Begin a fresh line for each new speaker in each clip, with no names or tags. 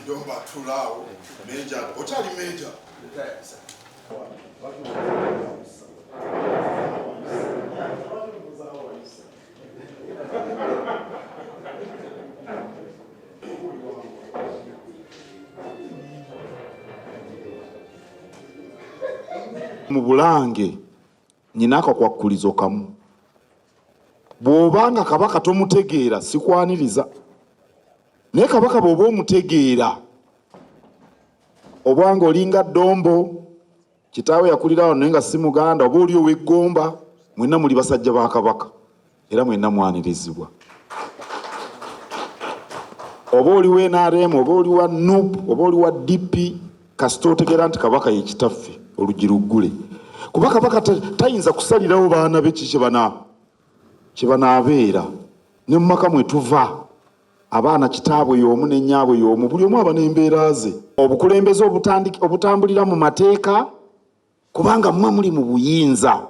Jomba tulao major ochali major mu Bulange nyinako kwakkulizo kamu bw'obanga kabaka tomutegeera sikwaniriza naye kabaka bw'oba omutegeera obwanga olinga Ddombo kitaawe yakulirawo naye nga si Muganda oba oli ow'Eggomba mwenna muli basajja ba kabaka era mwenna mwanirizibwa oba oli wa NRM oba oli wa NUP oba oli wa DP kasita otegeera nti kabaka ye kitaffe olugi luggule kuba kabaka tayinza kusalirawo baana be kye banaabeera ne mu maka mwe tuva abaana kitaabwe y'omu ne nnyaabwe y'omu buli omu aba n'embeera ze obukulembeze obutambulira mu mateeka kubanga mmwe muli mu buyinza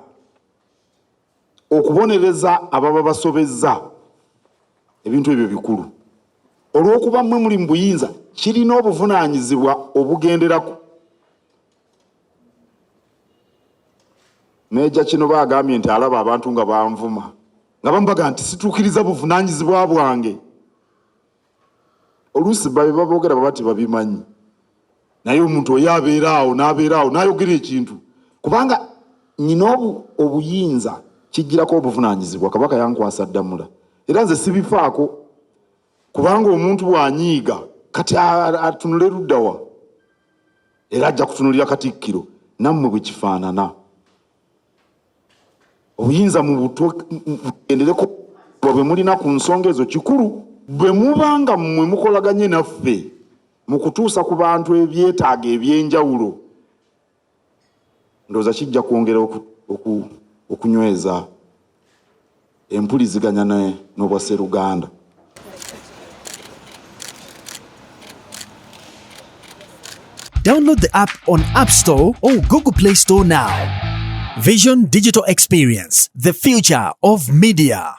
okubonereza ababa basobezza ebintu ebyo bikulu olw'okuba mmwe muli mu buyinza kirina obuvunaanyizibwa obugenderako Meja kino bagambye nti alaba abantu nga banvuma nga bambaga nti situukiriza buvunaanyizibwa bwange oluusi babogera babati babimanyi naye omuntu oyo abeeraawo n'ayogera ekintu kubanga nyina obuyinza kijjirako obuvunaanyizibwa kabaka yankwasa ddamula era nze sibifaako kubanga omuntu bw'anyiiga kati atunule luddawa era ajja kutunulira Katikkiro nammwe bwe kifaanana obuyinza mu bugendereko bwe mulina ku nsonga ezo kikulu bwe mubanga mmwe mukolaganye naffe mu kutuusa ku bantu ebyetaaga ebyenjawulo ndowooza kijja kwongera okunyweza empuliziganya n'obwasseruganda.
Download the app on App Store or Google Play Store now. Vision Digital Experience, the future of media.